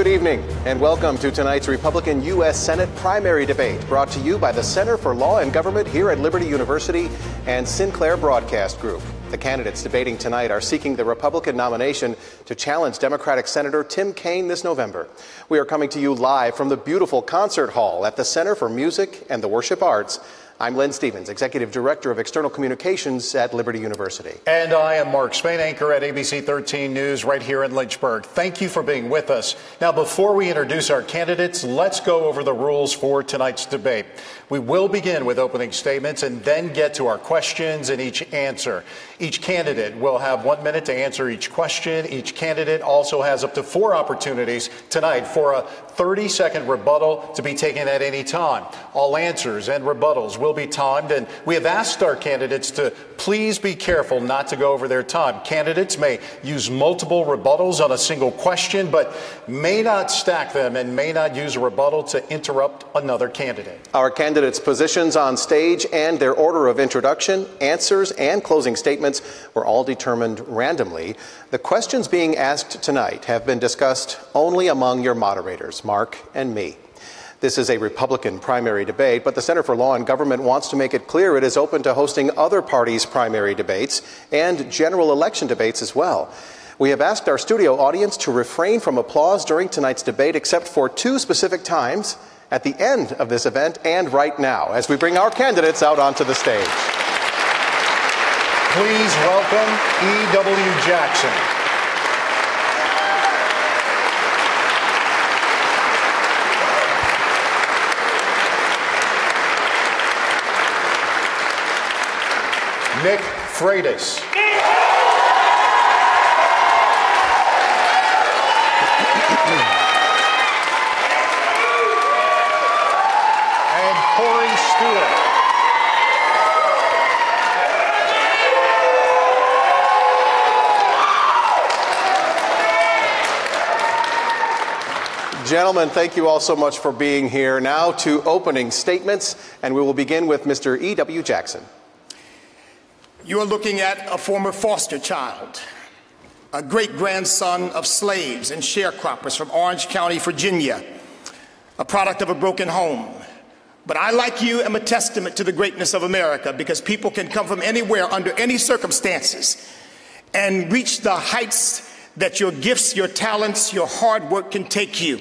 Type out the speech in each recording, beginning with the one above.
Good evening, and welcome to tonight's Republican U.S. Senate primary debate, brought to you by the Center for Law and Government here at Liberty University and Sinclair Broadcast Group. The candidates debating tonight are seeking the Republican nomination to challenge Democratic Senator Tim Kaine this November. We are coming to you live from the beautiful concert hall at the Center for Music and the Worship Arts. I'm Len Stevens, Executive Director of External Communications at Liberty University. And I am Mark Spain, anchor at ABC 13 News right here in Lynchburg. Thank you for being with us. Now, before we introduce our candidates, let's go over the rules for tonight's debate. We will begin with opening statements and then get to our questions and each answer. Each candidate will have 1 minute to answer each question. Each candidate also has up to 4 opportunities tonight for a 30-second rebuttal to be taken at any time. All answers and rebuttals will be timed, and we have asked our candidates to please be careful not to go over their time. Candidates may use multiple rebuttals on a single question, but may not stack them and may not use a rebuttal to interrupt another candidate. Our candidates' positions on stage and their order of introduction, answers, and closing statements were all determined randomly. The questions being asked tonight have been discussed only among your moderators, Mark and me. This is a Republican primary debate, but the Center for Law and Government wants to make it clear it is open to hosting other parties' primary debates and general election debates as well. We have asked our studio audience to refrain from applause during tonight's debate, except for 2 specific times: at the end of this event and right now, as we bring our candidates out onto the stage. Please welcome E.W. Jackson. Nick Freitas. And Corey Stewart. Gentlemen, thank you all so much for being here. Now to opening statements, and we will begin with Mr. E.W. Jackson. You are looking at a former foster child, a great-grandson of slaves and sharecroppers from Orange County, Virginia, a product of a broken home. But I, like you, am a testament to the greatness of America, because people can come from anywhere under any circumstances and reach the heights that your gifts, your talents, your hard work can take you.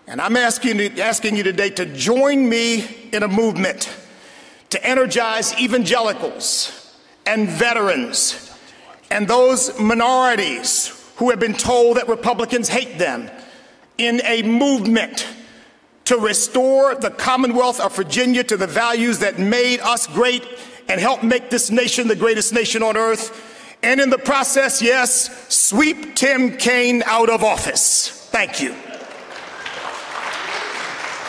And I'm asking you today to join me in a movement to energize evangelicals and veterans and those minorities who have been told that Republicans hate them, in a movement to restore the Commonwealth of Virginia to the values that made us great and help make this nation the greatest nation on earth. And in the process, yes, sweep Tim Kaine out of office. Thank you.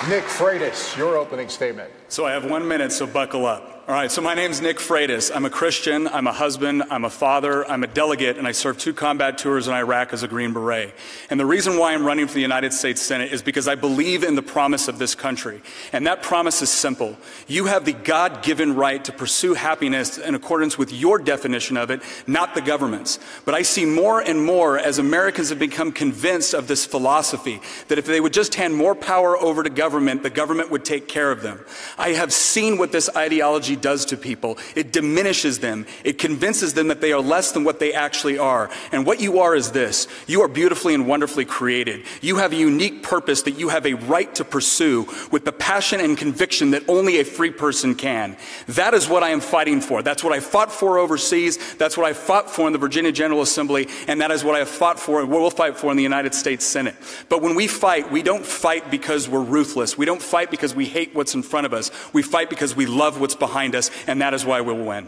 Nick Freitas, your opening statement. So I have 1 minute, so buckle up. All right, so my name's Nick Freitas. I'm a Christian, I'm a husband, I'm a father, I'm a delegate, and I served 2 combat tours in Iraq as a Green Beret. And the reason why I'm running for the United States Senate is because I believe in the promise of this country. And that promise is simple. You have the God-given right to pursue happiness in accordance with your definition of it, not the government's. But I see more and more as Americans have become convinced of this philosophy, that if they would just hand more power over to government, the government would take care of them. I have seen what this ideology does to people. It diminishes them. It convinces them that they are less than what they actually are. And what you are is this. You are beautifully and wonderfully created. You have a unique purpose that you have a right to pursue with the passion and conviction that only a free person can. That is what I am fighting for. That's what I fought for overseas. That's what I fought for in the Virginia General Assembly. And that is what I have fought for and will fight for in the United States Senate. But when we fight, we don't fight because we're ruthless. We don't fight because we hate what's in front of us. We fight because we love what's behind us, and that is why we'll win.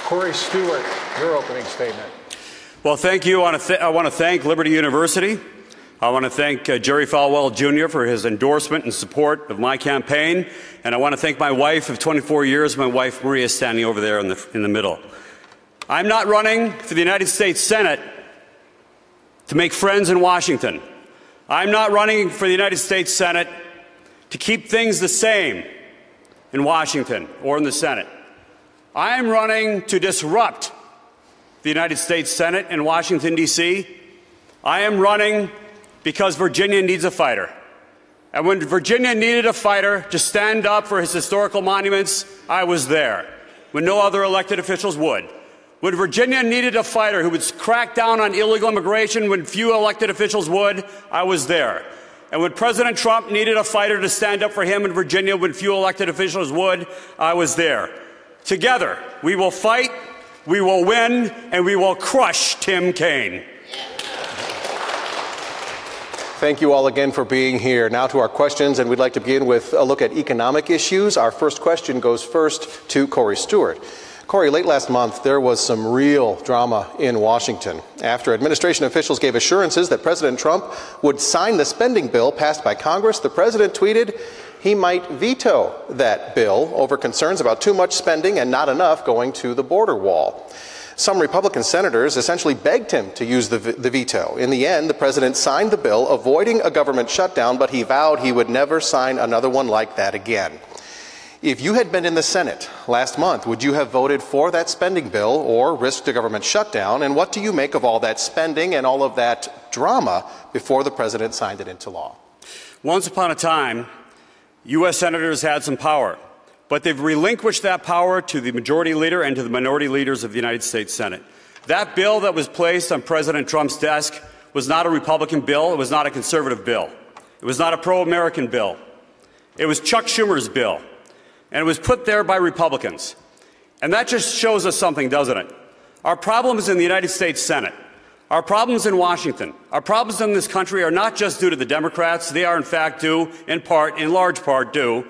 Corey Stewart, your opening statement. Well, thank you. I want to thank Liberty University. I want to thank Jerry Falwell Jr. for his endorsement and support of my campaign. And I want to thank my wife of 24 years, my wife Maria, standing over there in the middle. I'm not running for the United States Senate to make friends in Washington. I'm not running for the United States Senate to keep things the same in Washington or in the Senate. I'm running to disrupt the United States Senate in Washington, D.C. I am running because Virginia needs a fighter. And when Virginia needed a fighter to stand up for his historical monuments, I was there, when no other elected officials would. When Virginia needed a fighter who would crack down on illegal immigration when few elected officials would, I was there. And when President Trump needed a fighter to stand up for him in Virginia when few elected officials would, I was there. Together, we will fight, we will win, and we will crush Tim Kaine. Thank you all again for being here. Now to our questions, and we'd like to begin with a look at economic issues. Our first question goes first to Corey Stewart. Corey, late last month, there was some real drama in Washington after administration officials gave assurances that President Trump would sign the spending bill passed by Congress. The president tweeted he might veto that bill over concerns about too much spending and not enough going to the border wall. Some Republican senators essentially begged him to use the veto. In the end, the president signed the bill, avoiding a government shutdown, but he vowed he would never sign another one like that again. If you had been in the Senate last month, would you have voted for that spending bill or risked a government shutdown? And what do you make of all that spending and all of that drama before the president signed it into law? Once upon a time, U.S. senators had some power, but they've relinquished that power to the majority leader and to the minority leaders of the United States Senate. That bill that was placed on President Trump's desk was not a Republican bill. It was not a conservative bill. It was not a pro-American bill. It was Chuck Schumer's bill, and it was put there by Republicans. And that just shows us something, doesn't it? Our problems in the United States Senate, our problems in Washington, our problems in this country are not just due to the Democrats. They are, in fact, due, in large part, due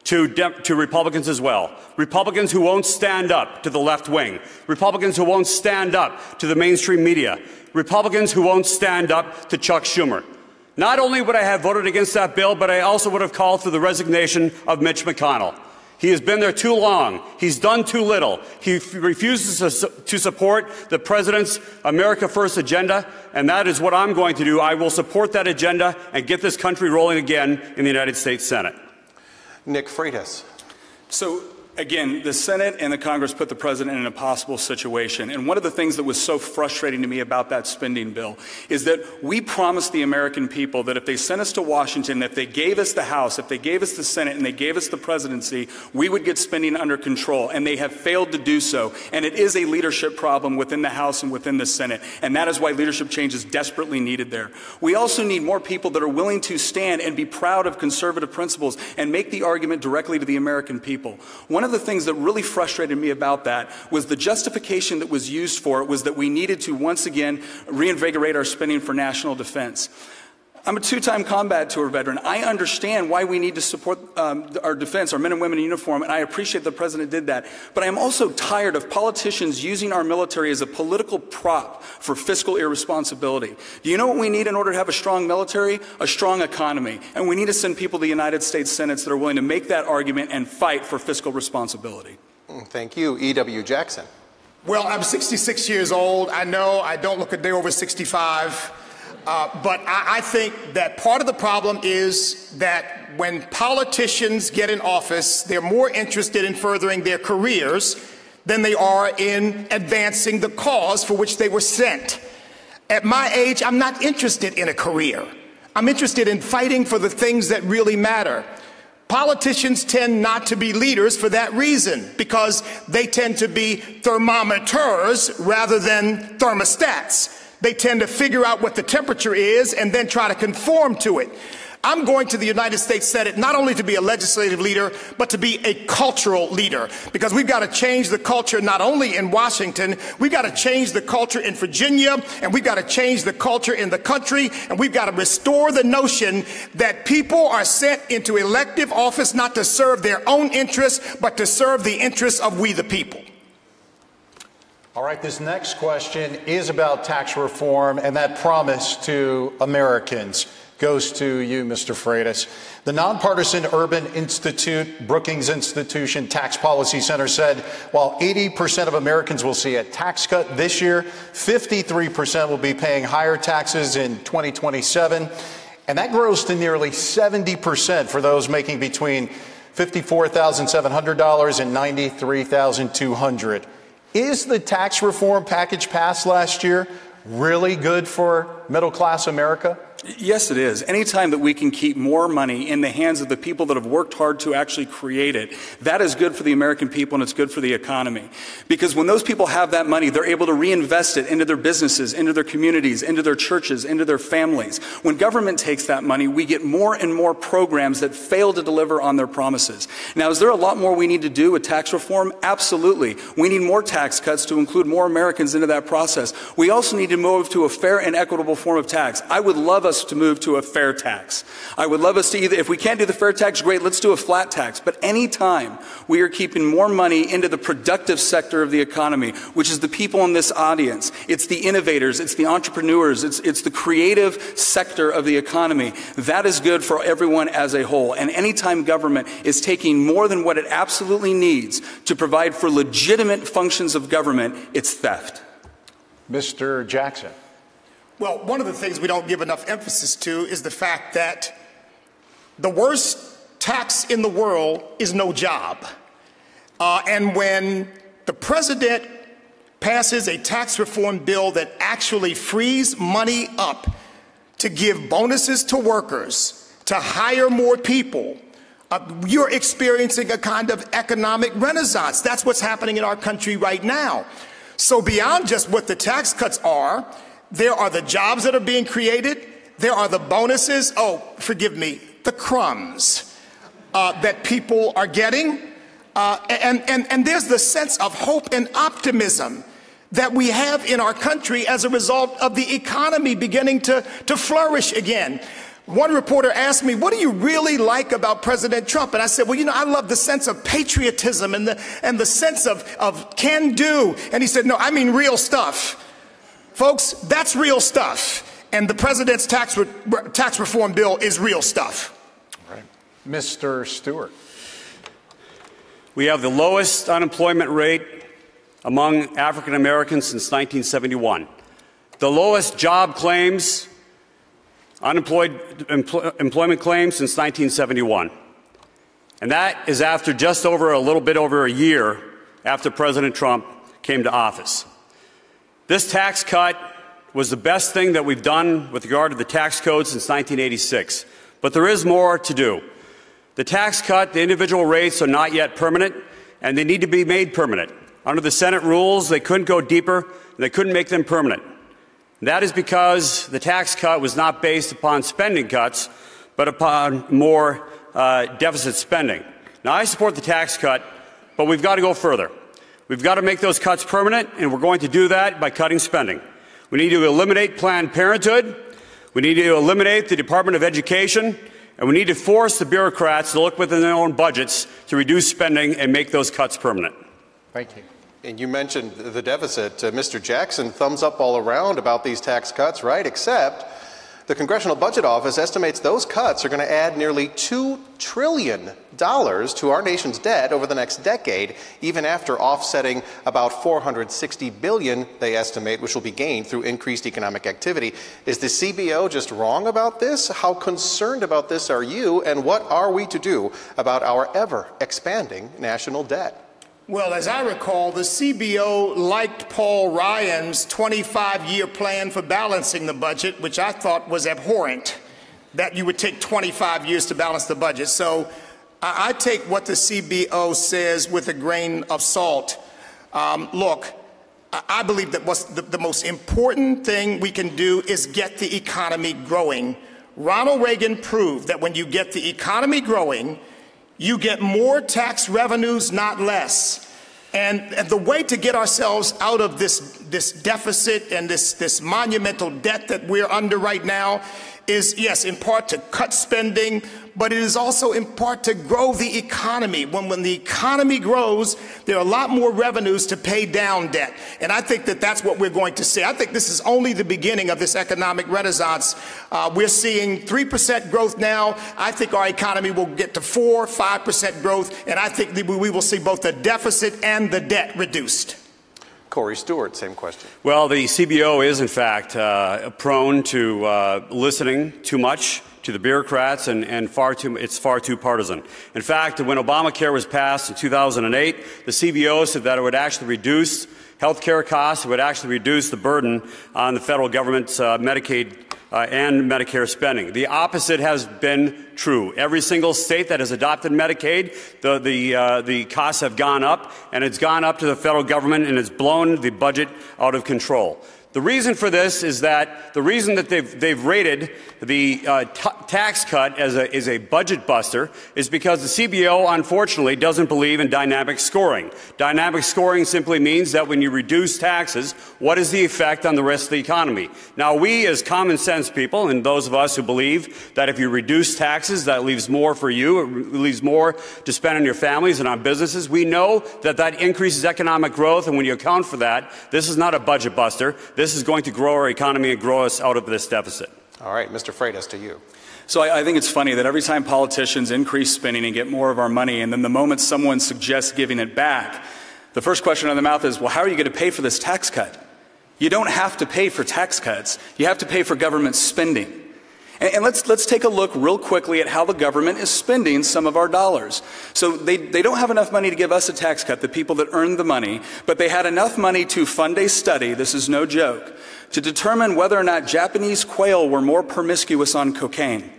to Republicans as well. Republicans who won't stand up to the left wing. Republicans who won't stand up to the mainstream media. Republicans who won't stand up to Chuck Schumer. Not only would I have voted against that bill, but I also would have called for the resignation of Mitch McConnell. He has been there too long. He's done too little. He refuses to support the president's America First agenda, and that is what I'm going to do. I will support that agenda and get this country rolling again in the United States Senate. Nick Freitas. So, again, the Senate and the Congress put the president in an impossible situation. And one of the things that was so frustrating to me about that spending bill is that we promised the American people that if they sent us to Washington, if they gave us the House, if they gave us the Senate, and they gave us the presidency, we would get spending under control. And they have failed to do so. And it is a leadership problem within the House and within the Senate. And that is why leadership change is desperately needed there. We also need more people that are willing to stand and be proud of conservative principles and make the argument directly to the American people. One of the things that really frustrated me about that was the justification that was used for it was that we needed to once again reinvigorate our spending for national defense. I'm a two-time combat tour veteran. I understand why we need to support our defense, our men and women in uniform, and I appreciate the president did that. But I'm also tired of politicians using our military as a political prop for fiscal irresponsibility. Do you know what we need in order to have a strong military? A strong economy. And we need to send people to the United States Senate that are willing to make that argument and fight for fiscal responsibility. Thank you. E.W. Jackson. Well, I'm 66 years old. I know I don't look a day over 65. But I think that part of the problem is that when politicians get in office, they're more interested in furthering their careers than they are in advancing the cause for which they were sent. At my age, I'm not interested in a career. I'm interested in fighting for the things that really matter. Politicians tend not to be leaders for that reason, because they tend to be thermometers rather than thermostats. They tend to figure out what the temperature is and then try to conform to it. I'm going to the United States Senate not only to be a legislative leader, but to be a cultural leader, because we've got to change the culture not only in Washington, we've got to change the culture in Virginia, and we've got to change the culture in the country, and we've got to restore the notion that people are sent into elective office not to serve their own interests, but to serve the interests of we the people. All right, this next question is about tax reform, and that promise to Americans goes to you, Mr. Freitas. The nonpartisan Urban Institute, Brookings Institution Tax Policy Center said while 80% of Americans will see a tax cut this year, 53% will be paying higher taxes in 2027, and that grows to nearly 70% for those making between $54,700 and $93,200. Is the tax reform package passed last year really good for middle-class America? Yes, it is. Anytime that we can keep more money in the hands of the people that have worked hard to actually create it, that is good for the American people and it's good for the economy. Because when those people have that money, they're able to reinvest it into their businesses, into their communities, into their churches, into their families. When government takes that money, we get more and more programs that fail to deliver on their promises. Now, is there a lot more we need to do with tax reform? Absolutely. We need more tax cuts to include more Americans into that process. We also need to move to a fair and equitable form of tax. I would love us to move to a fair tax. I would love us to either, if we can't do the fair tax, great, let's do a flat tax. But any time we are keeping more money into the productive sector of the economy, which is the people in this audience, it's the innovators, it's the entrepreneurs, it's the creative sector of the economy, that is good for everyone as a whole. And anytime government is taking more than what it absolutely needs to provide for legitimate functions of government, it's theft. Mr. Jackson. Well, one of the things we don't give enough emphasis to is the fact that the worst tax in the world is no job. And when the president passes a tax reform bill that actually frees money up to give bonuses to workers, to hire more people, you're experiencing a kind of economic renaissance. That's what's happening in our country right now. So beyond just what the tax cuts are, there are the jobs that are being created. There are the bonuses, forgive me, the crumbs that people are getting. And there's the sense of hope and optimism that we have in our country as a result of the economy beginning to flourish again. One reporter asked me, what do you really like about President Trump? And I said, well, you know, I love the sense of patriotism and the sense of can do. And he said, no, I mean real stuff. Folks, that's real stuff. And the president's tax reform bill is real stuff. All right. Mr. Stewart. We have the lowest unemployment rate among African Americans since 1971. The lowest job claims, employment claims since 1971. And that is after just over a little bit over a year after President Trump came to office. This tax cut was the best thing that we've done with regard to the tax code since 1986. But there is more to do. The tax cut, the individual rates are not yet permanent, and they need to be made permanent. Under the Senate rules, they couldn't go deeper, and they couldn't make them permanent. And that is because the tax cut was not based upon spending cuts, but upon more deficit spending. Now, I support the tax cut, but we've got to go further. We've got to make those cuts permanent, and we're going to do that by cutting spending. We need to eliminate Planned Parenthood. We need to eliminate the Department of Education. And we need to force the bureaucrats to look within their own budgets to reduce spending and make those cuts permanent. Thank you. And you mentioned the deficit. Mr. Jackson, thumbs up all around about these tax cuts, right? Except the Congressional Budget Office estimates those cuts are going to add nearly $2 trillion to our nation's debt over the next decade, even after offsetting about $460 billion, they estimate, which will be gained through increased economic activity. Is the CBO just wrong about this? How concerned about this are you, and what are we to do about our ever-expanding national debt? Well, as I recall, the CBO liked Paul Ryan's 25-year plan for balancing the budget, which I thought was abhorrent, that you would take 25 years to balance the budget. So I take what the CBO says with a grain of salt. Look, I believe that the most important thing we can do is get the economy growing. Ronald Reagan proved that when you get the economy growing, you get more tax revenues, not less. And the way to get ourselves out of this deficit and this monumental debt that we're under right now is, yes, in part to cut spending, but it is also in part to grow the economy. When the economy grows, there are a lot more revenues to pay down debt. And I think that that's what we're going to see. I think this is only the beginning of this economic renaissance. We're seeing 3% growth now. I think our economy will get to 4-5% growth, and I think that we will see both the deficit and the debt reduced. Corey Stewart, same question. Well, the CBO is, in fact, prone to listening too much to the bureaucrats, and it's far too partisan. In fact, when Obamacare was passed in 2008, the CBO said that it would actually reduce health care costs, it would actually reduce the burden on the federal government's Medicaid and Medicare spending. The opposite has been true. Every single state that has adopted Medicaid, the costs have gone up, and it's gone up to the federal government, and it's blown the budget out of control. The reason for this is that the reason that they've rated the tax cut as a budget buster is because the CBO, unfortunately, doesn't believe in dynamic scoring. Dynamic scoring simply means that when you reduce taxes, what is the effect on the rest of the economy? Now, we as common sense people, and those of us who believe that if you reduce taxes, that leaves more for you, it leaves more to spend on your families and on businesses, we know that that increases economic growth, and when you account for that, this is not a budget buster. This is going to grow our economy and grow us out of this deficit. All right, Mr. Freitas, to you. So I think it's funny that every time politicians increase spending and get more of our money, and then the moment someone suggests giving it back, the first question out of their mouth is, well, how are you going to pay for this tax cut? You don't have to pay for tax cuts. You have to pay for government spending. And let's take a look real quickly at how the government is spending some of our dollars. So they don't have enough money to give us a tax cut, the people that earned the money, but they had enough money to fund a study, this is no joke, to determine whether or not Japanese quail were more promiscuous on cocaine.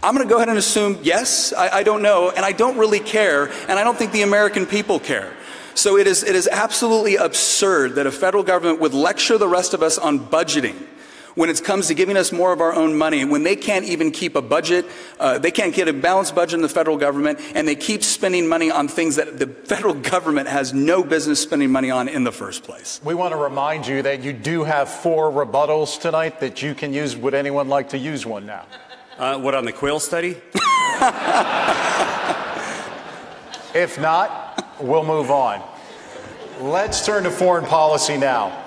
I'm going to go ahead and assume yes, I don't know, and I don't really care, and I don't think the American people care. So it is absolutely absurd that a federal government would lecture the rest of us on budgeting when it comes to giving us more of our own money, when they can't even keep a budget, they can't get a balanced budget in the federal government, and they keep spending money on things that the federal government has no business spending money on in the first place. We want to remind you that you do have 4 rebuttals tonight that you can use. Would anyone like to use one now? What, on the quail study? If not, we'll move on. Let's turn to foreign policy now.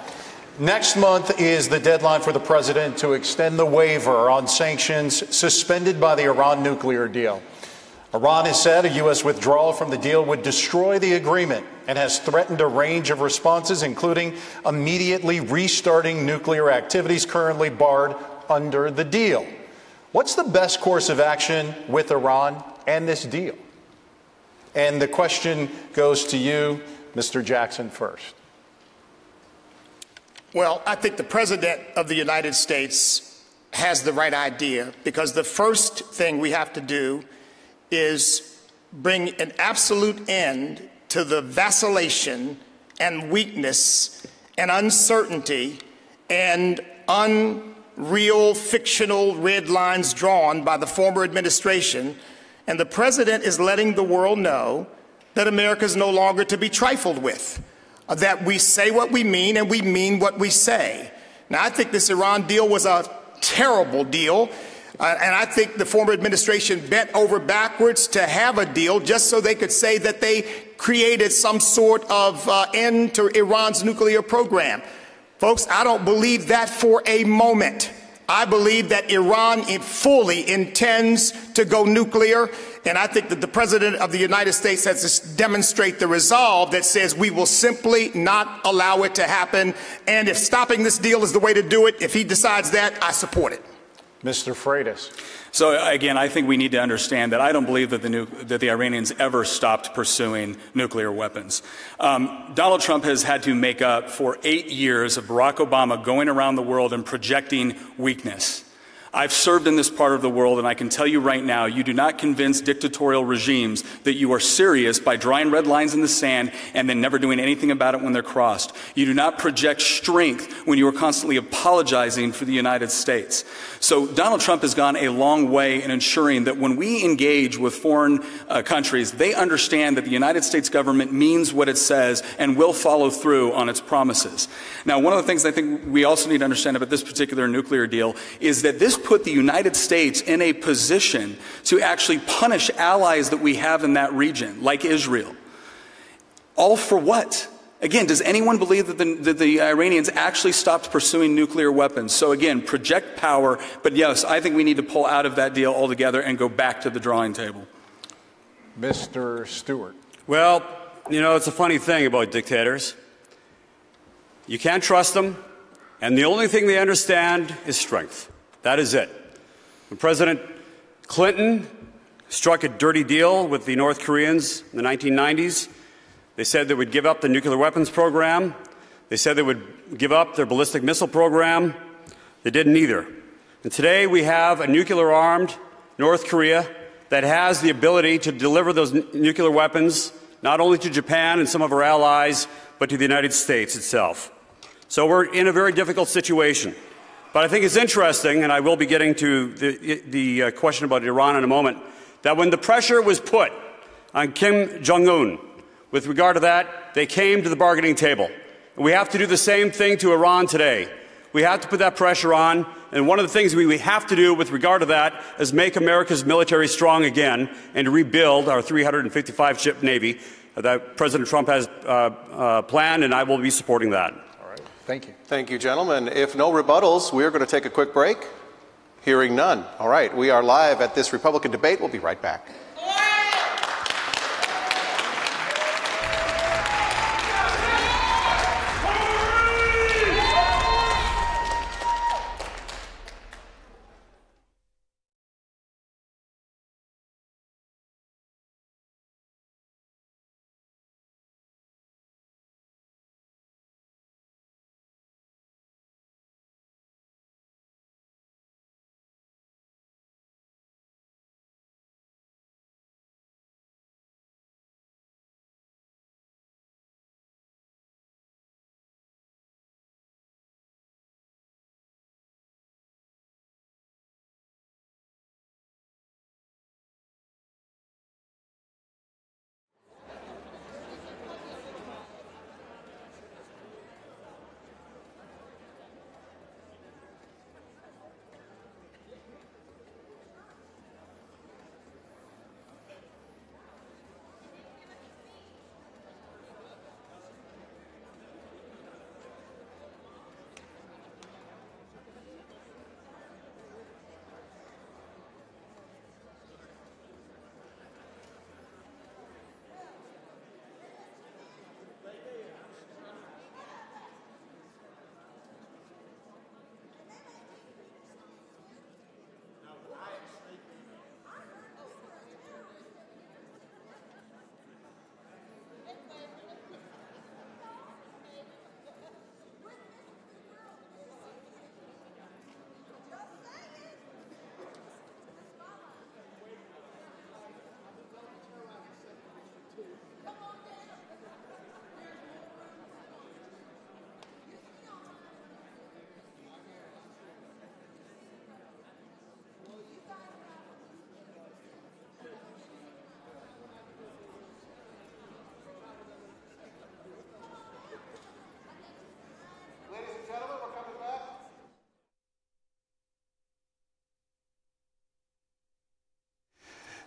Next month is the deadline for the president to extend the waiver on sanctions suspended by the Iran nuclear deal. Iran has said a U.S. withdrawal from the deal would destroy the agreement and has threatened a range of responses, including immediately restarting nuclear activities currently barred under the deal. What's the best course of action with Iran and this deal? And the question goes to you, Mr. Jackson, first. Well, I think the President of the United States has the right idea, because the first thing we have to do is bring an absolute end to the vacillation and weakness and uncertainty and unreal fictional red lines drawn by the former administration. And the President is letting the world know that America is no longer to be trifled with, that we say what we mean and we mean what we say. Now, I think this Iran deal was a terrible deal, and I think the former administration bent over backwards to have a deal just so they could say that they created some sort of end to Iran's nuclear program. Folks, I don't believe that for a moment. I believe that Iran fully intends to go nuclear, and I think that the President of the United States has to demonstrate the resolve that says we will simply not allow it to happen, and if stopping this deal is the way to do it, if he decides that, I support it. Mr. Freitas. So again, I think we need to understand that I don't believe that the Iranians ever stopped pursuing nuclear weapons. Donald Trump has had to make up for 8 years of Barack Obama going around the world and projecting weakness. I've served in this part of the world, and I can tell you right now, you do not convince dictatorial regimes that you are serious by drawing red lines in the sand and then never doing anything about it when they're crossed. You do not project strength when you are constantly apologizing for the United States. So Donald Trump has gone a long way in ensuring that when we engage with foreign countries, they understand that the United States government means what it says and will follow through on its promises. Now, one of the things I think we also need to understand about this particular nuclear deal is that this put the United States in a position to actually punish allies that we have in that region, like Israel. All for what? Again, does anyone believe that the Iranians actually stopped pursuing nuclear weapons? So again, project power, but yes, I think we need to pull out of that deal altogether and go back to the drawing table. Mr. Stewart. Well, you know, it's a funny thing about dictators. You can't trust them, and the only thing they understand is strength. That is it. When President Clinton struck a dirty deal with the North Koreans in the 1990s, they said they would give up the nuclear weapons program. They said they would give up their ballistic missile program. They didn't either. And today we have a nuclear-armed North Korea that has the ability to deliver those nuclear weapons not only to Japan and some of our allies, but to the United States itself. So we're in a very difficult situation. But I think it's interesting, and I will be getting to the question about Iran in a moment, that when the pressure was put on Kim Jong-un with regard to that, they came to the bargaining table. And we have to do the same thing to Iran today. We have to put that pressure on, and one of the things we have to do with regard to that is make America's military strong again and rebuild our 355-ship Navy that President Trump has planned, and I will be supporting that. All right. Thank you. Thank you, gentlemen. If no rebuttals, we are going to take a quick break. Hearing none. All right, we are live at this Republican debate. We'll be right back.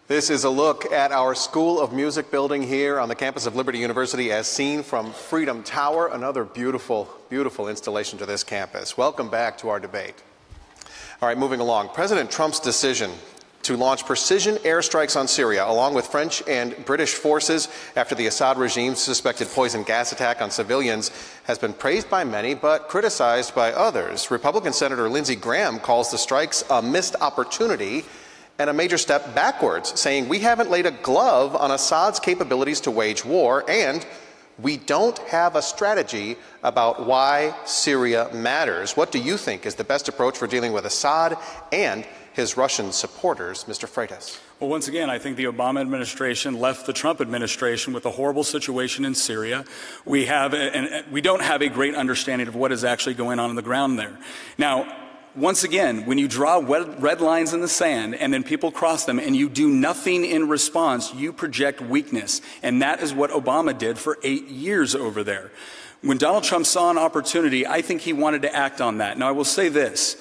This is a look at our School of Music building here on the campus of Liberty University as seen from Freedom Tower, another beautiful, beautiful installation to this campus. Welcome back to our debate. All right, moving along. President Trump's decision to launch precision airstrikes on Syria, along with French and British forces after the Assad regime's suspected poison gas attack on civilians, has been praised by many but criticized by others. Republican Senator Lindsey Graham calls the strikes a missed opportunity and a major step backwards, saying we haven't laid a glove on Assad's capabilities to wage war, and we don't have a strategy about why Syria matters. What do you think is the best approach for dealing with Assad and his Russian supporters? Mr. Freitas. Well, once again, I think the Obama administration left the Trump administration with a horrible situation in Syria. We don't have a great understanding of what is actually going on the ground there. Now, once again, when you draw red lines in the sand and then people cross them and you do nothing in response, you project weakness. And that is what Obama did for 8 years over there. When Donald Trump saw an opportunity, I think he wanted to act on that. Now, I will say this.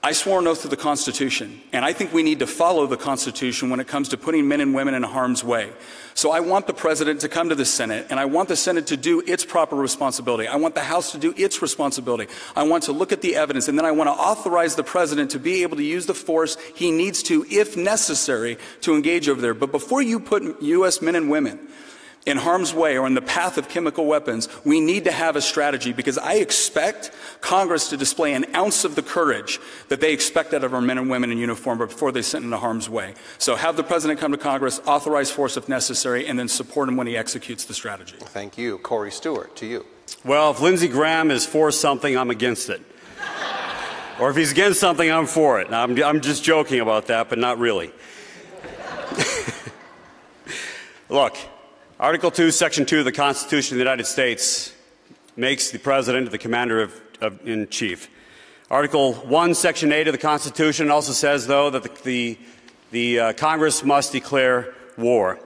I swore an oath to the Constitution, and I think we need to follow the Constitution when it comes to putting men and women in harm's way. So I want the President to come to the Senate, and I want the Senate to do its proper responsibility. I want the House to do its responsibility. I want to look at the evidence, and then I want to authorize the President to be able to use the force he needs to, if necessary, to engage over there. But before you put U.S. men and women in harm's way or in the path of chemical weapons, we need to have a strategy, because I expect Congress to display an ounce of the courage that they expect out of our men and women in uniform before they sent into harm's way. So have the President come to Congress, authorize force if necessary, and then support him when he executes the strategy. Thank you. Corey Stewart, to you. Well, if Lindsey Graham is for something, I'm against it. Or if he's against something, I'm for it. Now, I'm just joking about that, but not really. Look, Article 2, Section 2 of the Constitution of the United States makes the President the Commander-in-Chief. Article 1, Section 8 of the Constitution also says, though, that the Congress must declare war.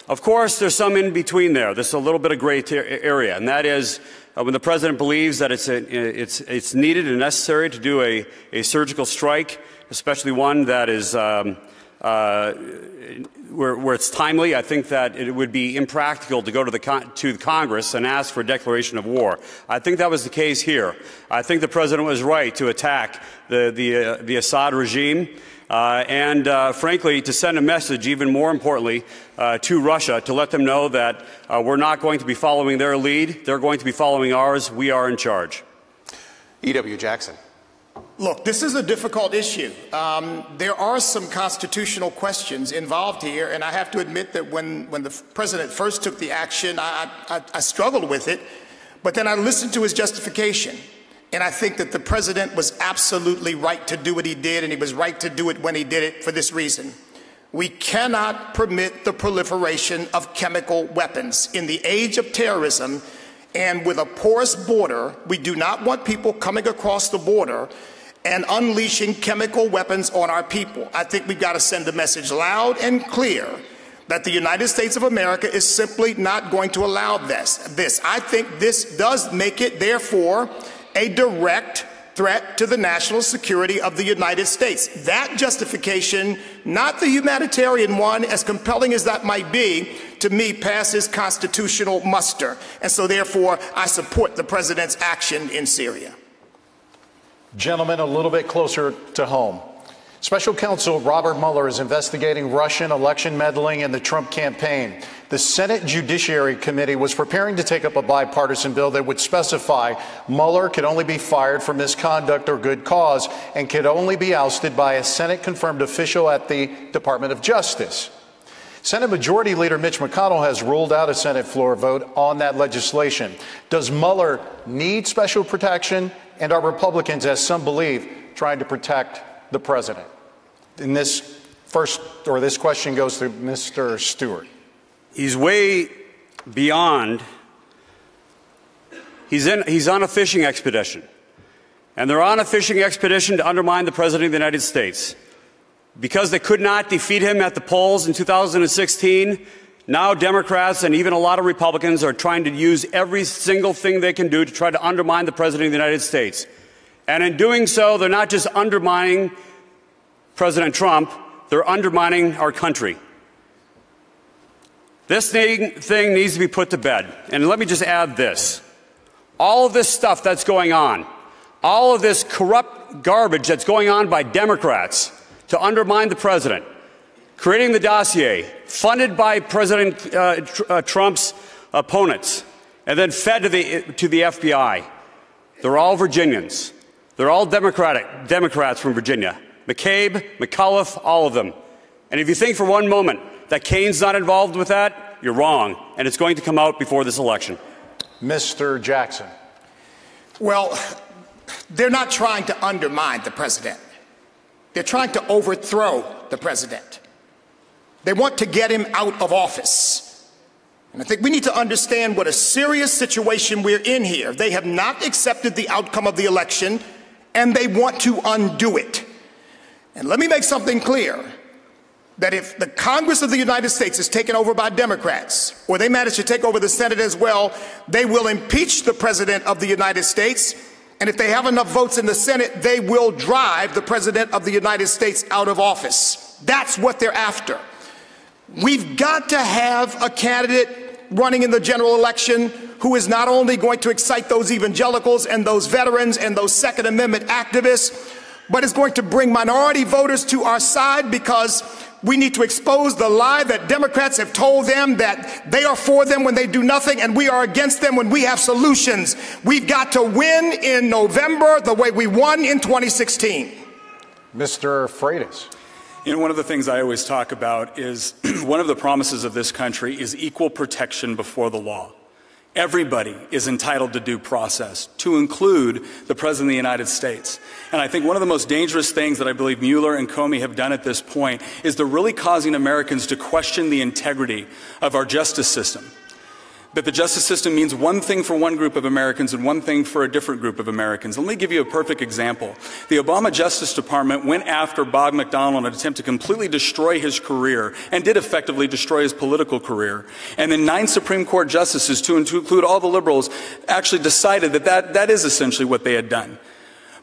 Of course, there's some in between there. There's a little bit of gray area, and that is when the President believes that it's needed and necessary to do a surgical strike, especially one that is where it's timely. I think that it would be impractical to go to the Congress and ask for a declaration of war. I think that was the case here. I think the President was right to attack the Assad regime. Frankly, to send a message, even more importantly, to Russia, to let them know that we're not going to be following their lead. They're going to be following ours. We are in charge. E.W. Jackson. Look, this is a difficult issue. There are some constitutional questions involved here, and I have to admit that when the President first took the action, I struggled with it, but then I listened to his justification. And I think that the President was absolutely right to do what he did, and he was right to do it when he did it for this reason. We cannot permit the proliferation of chemical weapons. In the age of terrorism and with a porous border, we do not want people coming across the border and unleashing chemical weapons on our people. I think we've got to send a message loud and clear that the United States of America is simply not going to allow this. I think this does make it, therefore, a direct threat to the national security of the United States. That justification, not the humanitarian one, as compelling as that might be, to me passes constitutional muster. And so therefore, I support the President's action in Syria. Gentlemen, a little bit closer to home. Special Counsel Robert Mueller is investigating Russian election meddling in the Trump campaign. The Senate Judiciary Committee was preparing to take up a bipartisan bill that would specify Mueller could only be fired for misconduct or good cause and could only be ousted by a Senate-confirmed official at the Department of Justice. Senate Majority Leader Mitch McConnell has ruled out a Senate floor vote on that legislation. Does Mueller need special protection, and are Republicans, as some believe, trying to protect the President? In this question goes to Mr. Stewart. He's way beyond. He's on a fishing expedition. And they're on a fishing expedition to undermine the President of the United States. Because they could not defeat him at the polls in 2016, now Democrats and even a lot of Republicans are trying to use every single thing they can do to try to undermine the President of the United States. And in doing so, they're not just undermining President Trump, they're undermining our country. This thing needs to be put to bed. And let me just add this. All of this stuff that's going on, all of this corrupt garbage that's going on by Democrats to undermine the President, creating the dossier, funded by President Trump's opponents, and then fed to the FBI. They're all Virginians. They're all Democrats from Virginia. McCabe, McAuliffe, all of them. And if you think for one moment that Kane's not involved with that, you're wrong. And it's going to come out before this election. Mr. Jackson. Well, they're not trying to undermine the President. They're trying to overthrow the President. They want to get him out of office. And I think we need to understand what a serious situation we're in here. They have not accepted the outcome of the election, and they want to undo it. And let me make something clear, that if the Congress of the United States is taken over by Democrats, or they manage to take over the Senate as well, they will impeach the President of the United States. And if they have enough votes in the Senate, they will drive the President of the United States out of office. That's what they're after. We've got to have a candidate running in the general election who is not only going to excite those evangelicals and those veterans and those Second Amendment activists, but is going to bring minority voters to our side, because we need to expose the lie that Democrats have told them, that they are for them when they do nothing and we are against them when we have solutions. We've got to win in November the way we won in 2016. Mr. Freitas. You know, one of the things I always talk about is one of the promises of this country is equal protection before the law. Everybody is entitled to due process, to include the President of the United States. And I think one of the most dangerous things that I believe Mueller and Comey have done at this point is they're really causing Americans to question the integrity of our justice system. That the justice system means one thing for one group of Americans and one thing for a different group of Americans. Let me give you a perfect example. The Obama Justice Department went after Bob McDonnell in an attempt to completely destroy his career, and did effectively destroy his political career. And then 9 Supreme Court justices, to include all the liberals, actually decided that is essentially what they had done.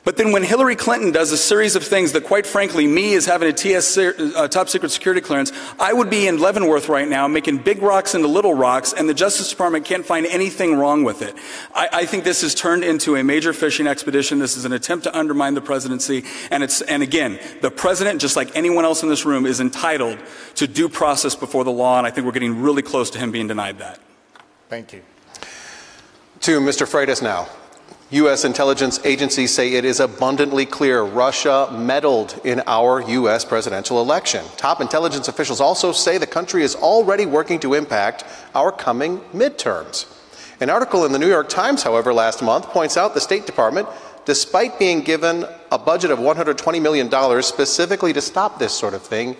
But then when Hillary Clinton does a series of things that, quite frankly, me as having a top secret security clearance, I would be in Leavenworth right now making big rocks into little rocks, and the Justice Department can't find anything wrong with it. I think this has turned into a major fishing expedition. This is an attempt to undermine the presidency. And again, the president, just like anyone else in this room, is entitled to due process before the law, and I think we're getting really close to him being denied that. Thank you. To Mr. Freitas now. U.S. intelligence agencies say it is abundantly clear Russia meddled in our U.S. presidential election. Top intelligence officials also say the country is already working to impact our coming midterms. An article in the New York Times, however, last month points out the State Department, despite being given a budget of $120 million specifically to stop this sort of thing,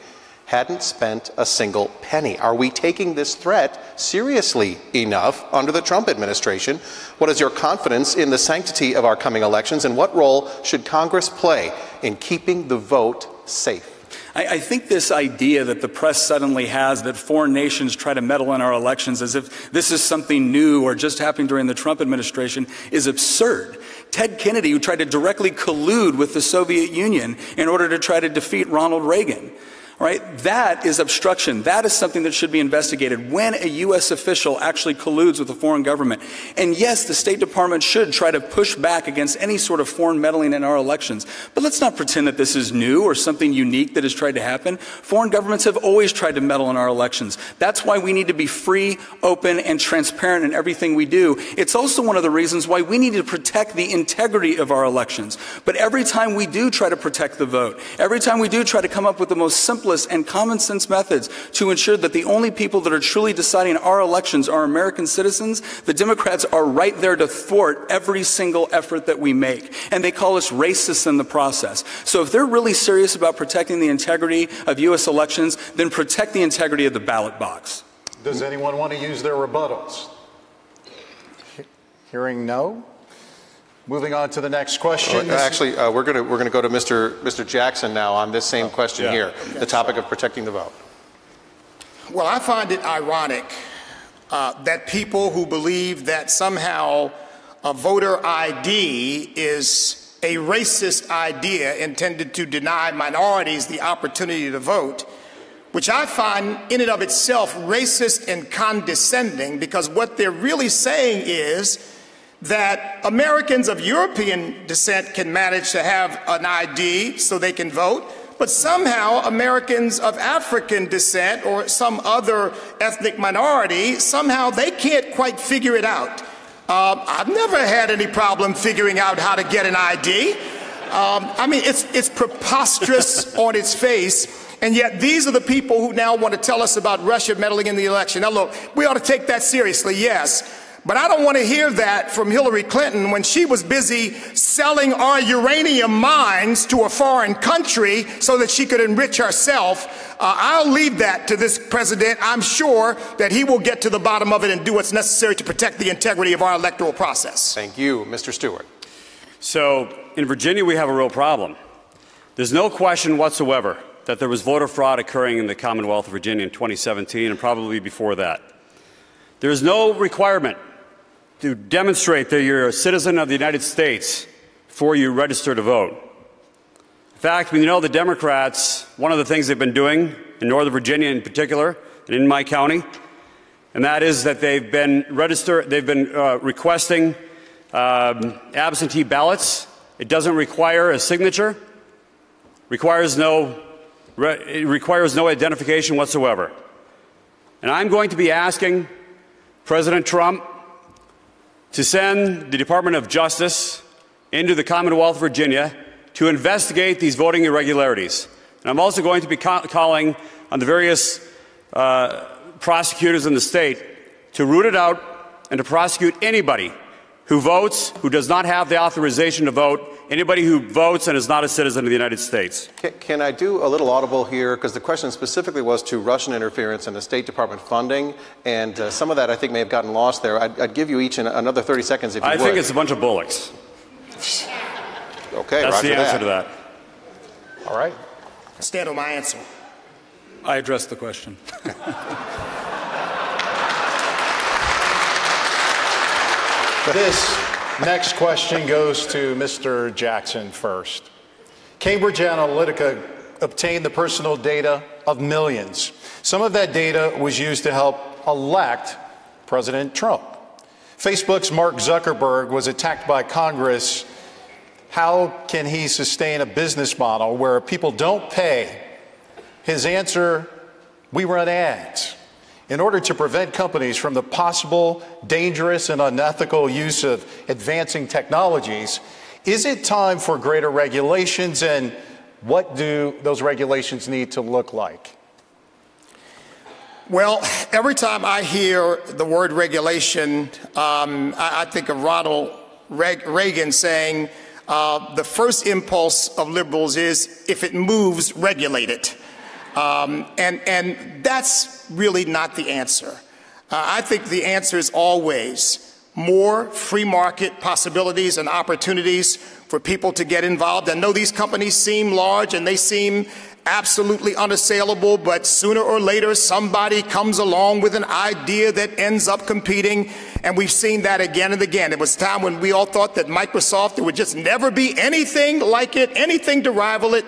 hadn't spent a single penny. Are we taking this threat seriously enough under the Trump administration? What is your confidence in the sanctity of our coming elections, and what role should Congress play in keeping the vote safe? I think this idea that the press suddenly has that foreign nations try to meddle in our elections as if this is something new or just happened during the Trump administration is absurd. Ted Kennedy, who tried to directly collude with the Soviet Union in order to try to defeat Ronald Reagan. Right? That is obstruction. That is something that should be investigated when a U.S. official actually colludes with a foreign government. And yes, the State Department should try to push back against any sort of foreign meddling in our elections. But let's not pretend that this is new or something unique that has tried to happen. Foreign governments have always tried to meddle in our elections. That's why we need to be free, open, and transparent in everything we do. It's also one of the reasons why we need to protect the integrity of our elections. But every time we do try to protect the vote, every time we do try to come up with the most simplest and common sense methods to ensure that the only people that are truly deciding our elections are American citizens, the Democrats are right there to thwart every single effort that we make. And they call us racists in the process. So if they're really serious about protecting the integrity of U.S. elections, then protect the integrity of the ballot box. Does anyone want to use their rebuttals? Hearing no? Moving on to the next question. Actually, we're going to go to Mr. Jackson now on this same question here, the topic of protecting the vote. Well, I find it ironic that people who believe that somehow a voter ID is a racist idea intended to deny minorities the opportunity to vote, which I find in and of itself racist and condescending, because what they're really saying is that Americans of European descent can manage to have an ID so they can vote, but somehow Americans of African descent or some other ethnic minority, somehow they can't quite figure it out. I've never had any problem figuring out how to get an ID. I mean, it's preposterous on its face. And yet these are the people who now want to tell us about Russia meddling in the election. Now look, we ought to take that seriously, yes. But I don't want to hear that from Hillary Clinton when she was busy selling our uranium mines to a foreign country so that she could enrich herself. I'll leave that to this president. I'm sure that he will get to the bottom of it and do what's necessary to protect the integrity of our electoral process. Thank you. Mr. Stewart. So in Virginia, we have a real problem. There's no question whatsoever that there was voter fraud occurring in the Commonwealth of Virginia in 2017 and probably before that. There is no requirement to demonstrate that you're a citizen of the United States before you register to vote. In fact, we know the Democrats, one of the things they've been doing in Northern Virginia in particular, and in my county, and that is that they've been requesting absentee ballots. It doesn't require a signature, it requires no identification whatsoever. And I'm going to be asking President Trump to send the Department of Justice into the Commonwealth of Virginia to investigate these voting irregularities. And I'm also going to be calling on the various prosecutors in the state to root it out and to prosecute anybody who votes, who does not have the authorization to vote, anybody who votes and is not a citizen of the United States. Can I do a little audible here? Because the question specifically was to Russian interference in the State Department funding, and some of that I think may have gotten lost there. I'd give you each another 30 seconds if you would. I think it's a bunch of bullocks. Okay, that's Roger the answer to that. All right. I stand on my answer. I addressed the question. This next question goes to Mr. Jackson first. Cambridge Analytica obtained the personal data of millions. Some of that data was used to help elect President Trump. Facebook's Mark Zuckerberg was attacked by Congress. How can he sustain a business model where people don't pay? His answer, we run ads. In order to prevent companies from the possible dangerous and unethical use of advancing technologies, is it time for greater regulations, and what do those regulations need to look like? Well, every time I hear the word regulation, I think of Ronald Reagan saying, the first impulse of liberals is, if it moves, regulate it. And that's really not the answer. I think the answer is always more free market possibilities and opportunities for people to get involved. I know these companies seem large and they seem absolutely unassailable, but sooner or later somebody comes along with an idea that ends up competing, and we've seen that again and again. There was a time when we all thought that Microsoft, there would just never be anything like it, anything to rival it.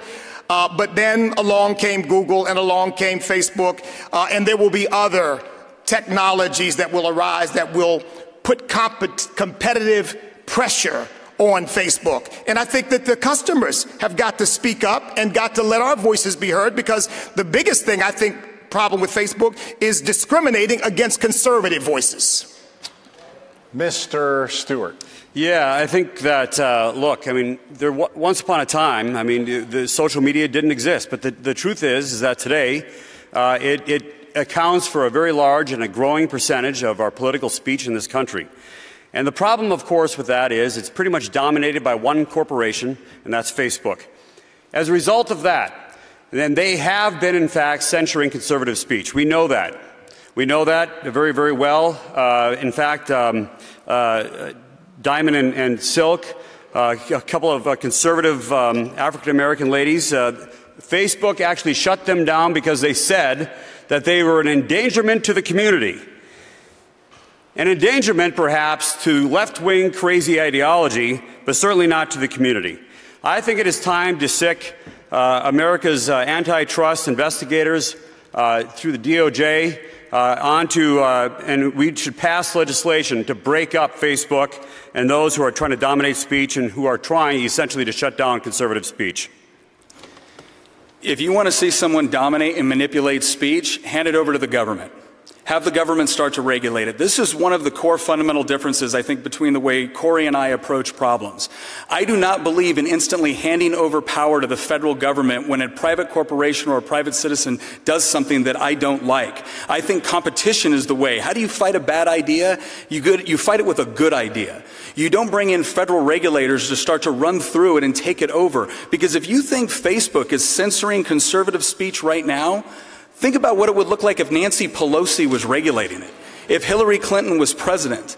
But then along came Google and along came Facebook, and there will be other technologies that will arise that will put competitive pressure on Facebook. And I think that the customers have got to speak up and got to let our voices be heard, because the biggest thing I think problem with Facebook is discriminating against conservative voices. Mr. Stewart. Yeah, I think that, look, I mean, once upon a time, I mean, the social media didn't exist. But the truth is that today it accounts for a very large and a growing percentage of our political speech in this country. And the problem, of course, with that is it's pretty much dominated by one corporation, and that's Facebook. As a result of that, then they have been, in fact, censoring conservative speech. We know that. We know that very, very well. In fact, Diamond and Silk, a couple of conservative African-American ladies, Facebook actually shut them down because they said that they were an endangerment to the community. An endangerment, perhaps, to left-wing crazy ideology, but certainly not to the community. I think it is time to sic America's antitrust investigators through the DOJ and we should pass legislation to break up Facebook and those who are trying to dominate speech and who are trying essentially to shut down conservative speech. If you want to see someone dominate and manipulate speech, hand it over to the government. Have the government start to regulate it. This is one of the core fundamental differences, I think, between the way Corey and I approach problems. I do not believe in instantly handing over power to the federal government when a private corporation or a private citizen does something that I don't like. I think competition is the way. How do you fight a bad idea? You fight it with a good idea. You don't bring in federal regulators to start to run through it and take it over. Because if you think Facebook is censoring conservative speech right now, think about what it would look like if Nancy Pelosi was regulating it, if Hillary Clinton was president.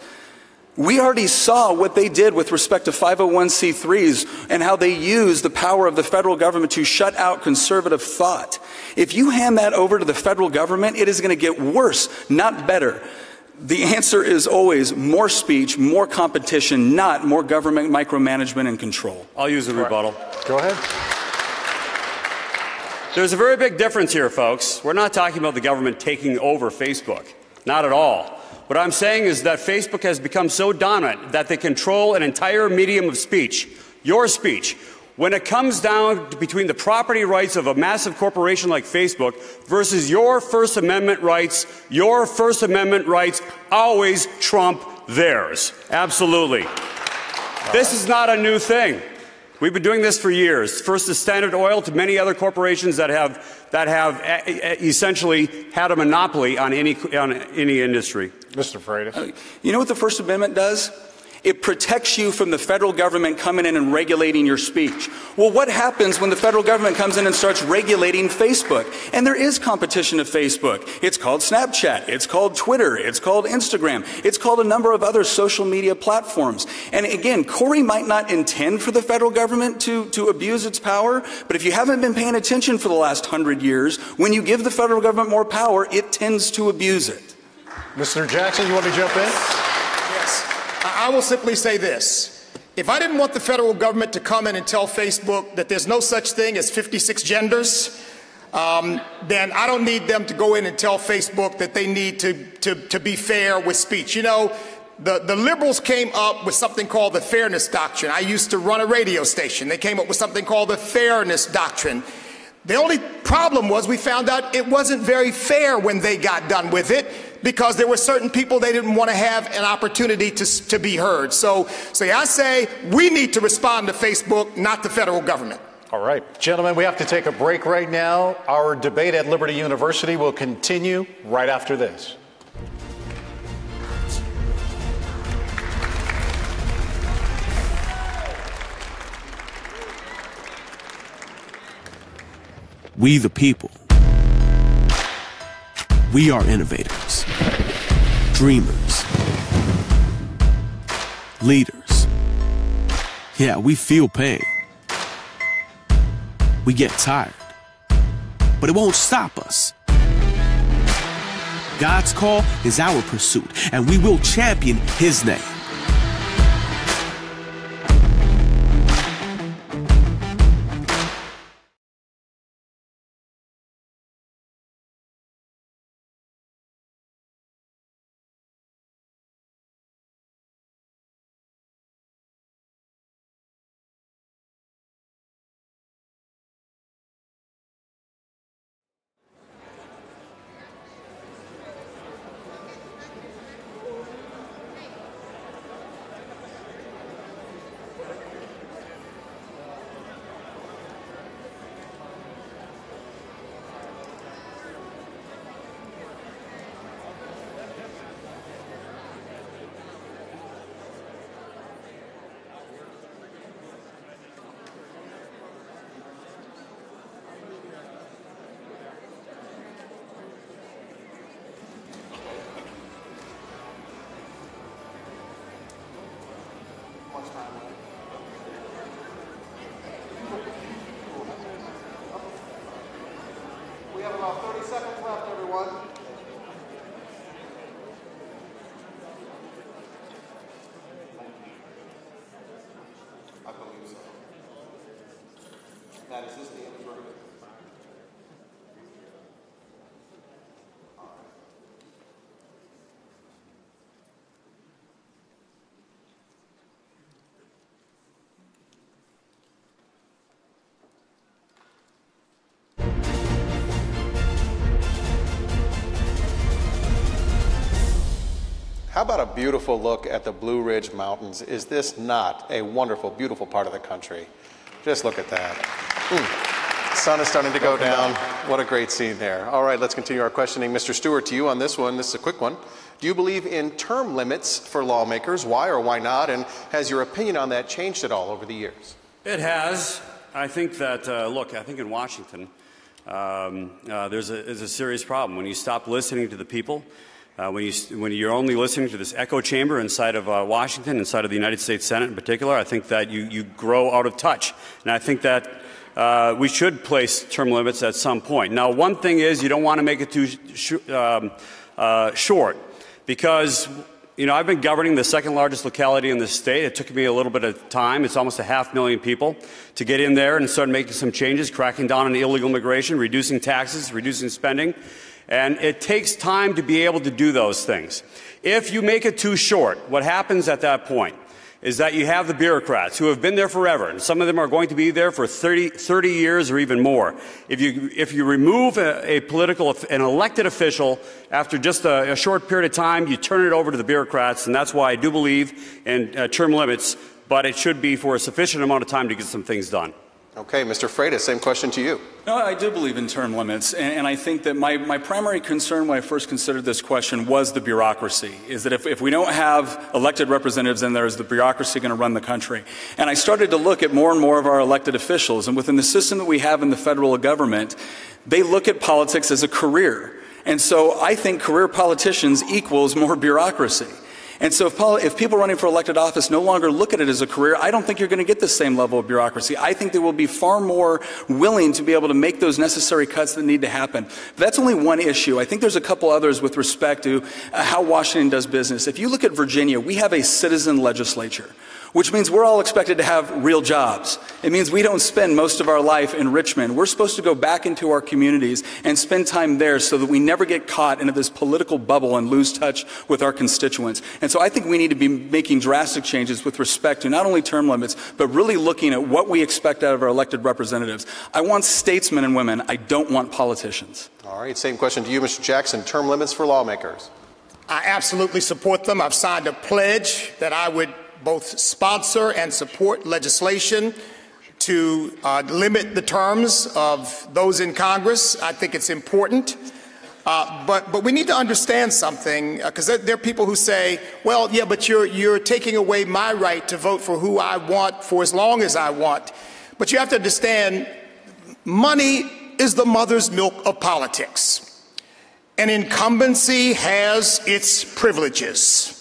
We already saw what they did with respect to 501c3s and how they used the power of the federal government to shut out conservative thought. If you hand that over to the federal government, it is going to get worse, not better. The answer is always more speech, more competition, not more government micromanagement and control. I'll use the rebuttal. Go ahead. There's a very big difference here, folks. We're not talking about the government taking over Facebook. Not at all. What I'm saying is that Facebook has become so dominant that they control an entire medium of speech, your speech. When it comes down to between the property rights of a massive corporation like Facebook versus your First Amendment rights always trump theirs. Absolutely. This is not a new thing. We've been doing this for years. First is Standard Oil, to many other corporations that have essentially had a monopoly on any industry. Mr. Freitas. You know what the First Amendment does? It protects you from the federal government coming in and regulating your speech. Well, what happens when the federal government comes in and starts regulating Facebook? And there is competition to Facebook. It's called Snapchat. It's called Twitter. It's called Instagram. It's called a number of other social media platforms. And again, Corey might not intend for the federal government to abuse its power, but if you haven't been paying attention for the last 100 years, when you give the federal government more power, it tends to abuse it. Mr. Jackson, you want to jump in? Yes. I will simply say this. If I didn't want the federal government to come in and tell Facebook that there's no such thing as 56 genders, then I don't need them to go in and tell Facebook that they need to be fair with speech. You know, the liberals came up with something called the fairness doctrine. I used to run a radio station. They came up with something called the fairness doctrine. The only problem was we found out it wasn't very fair when they got done with it, because there were certain people they didn't want to have an opportunity to be heard. So I say we need to respond to Facebook, not the federal government. All right, gentlemen, we have to take a break right now. Our debate at Liberty University will continue right after this. We the people. We are innovators, dreamers, leaders. Yeah, we feel pain. We get tired, but it won't stop us. God's call is our pursuit, and we will champion His name. We have about 30 seconds left, everyone. I believe so. Matt, is this the end of the How about a beautiful look at the Blue Ridge Mountains? Is this not a wonderful, beautiful part of the country? Just look at that. Sun is starting to go down. What a great scene there. All right, let's continue our questioning. Mr. Stewart, to you on this one. This is a quick one. Do you believe in term limits for lawmakers? Why or why not? And has your opinion on that changed at all over the years? It has. I think that, look, I think in Washington, there's a serious problem. When you stop listening to the people, when you're only listening to this echo chamber inside of Washington, inside of the United States Senate in particular, I think that you grow out of touch. And I think that we should place term limits at some point. Now, one thing is you don't want to make it too short, because, you know, I've been governing the second largest locality in the state. It took me a little bit of time. It's almost 500,000 people to get in there and start making some changes, cracking down on illegal immigration, reducing taxes, reducing spending. And it takes time to be able to do those things. If you make it too short, what happens at that point is that you have the bureaucrats who have been there forever, and some of them are going to be there for 30 years or even more. If you remove an elected official after just a short period of time, you turn it over to the bureaucrats, and that's why I do believe in term limits, but it should be for a sufficient amount of time to get some things done. Okay, Mr. Freitas, same question to you. No, I do believe in term limits, and I think that my primary concern when I first considered this question was the bureaucracy, is that if we don't have elected representatives in there, is the bureaucracy going to run the country? And I started to look at more and more of our elected officials, and within the system that we have in the federal government, they look at politics as a career. And so I think career politicians equals more bureaucracy. And so if people running for elected office no longer look at it as a career, I don't think you're going to get the same level of bureaucracy. I think they will be far more willing to be able to make those necessary cuts that need to happen. But that's only one issue. I think there's a couple others with respect to how Washington does business. If you look at Virginia, we have a citizen legislature, which means we're all expected to have real jobs. It means we don't spend most of our life in Richmond. We're supposed to go back into our communities and spend time there so that we never get caught into this political bubble and lose touch with our constituents. And so I think we need to be making drastic changes with respect to not only term limits, but really looking at what we expect out of our elected representatives. I want statesmen and women. I don't want politicians. All right, same question to you, Mr. Jackson. Term limits for lawmakers. I absolutely support them. I've signed a pledge that I would both sponsor and support legislation to limit the terms of those in Congress. I think it's important. But we need to understand something, because there are people who say, well, yeah, but you're taking away my right to vote for who I want for as long as I want. But you have to understand, money is the mother's milk of politics. And incumbency has its privileges.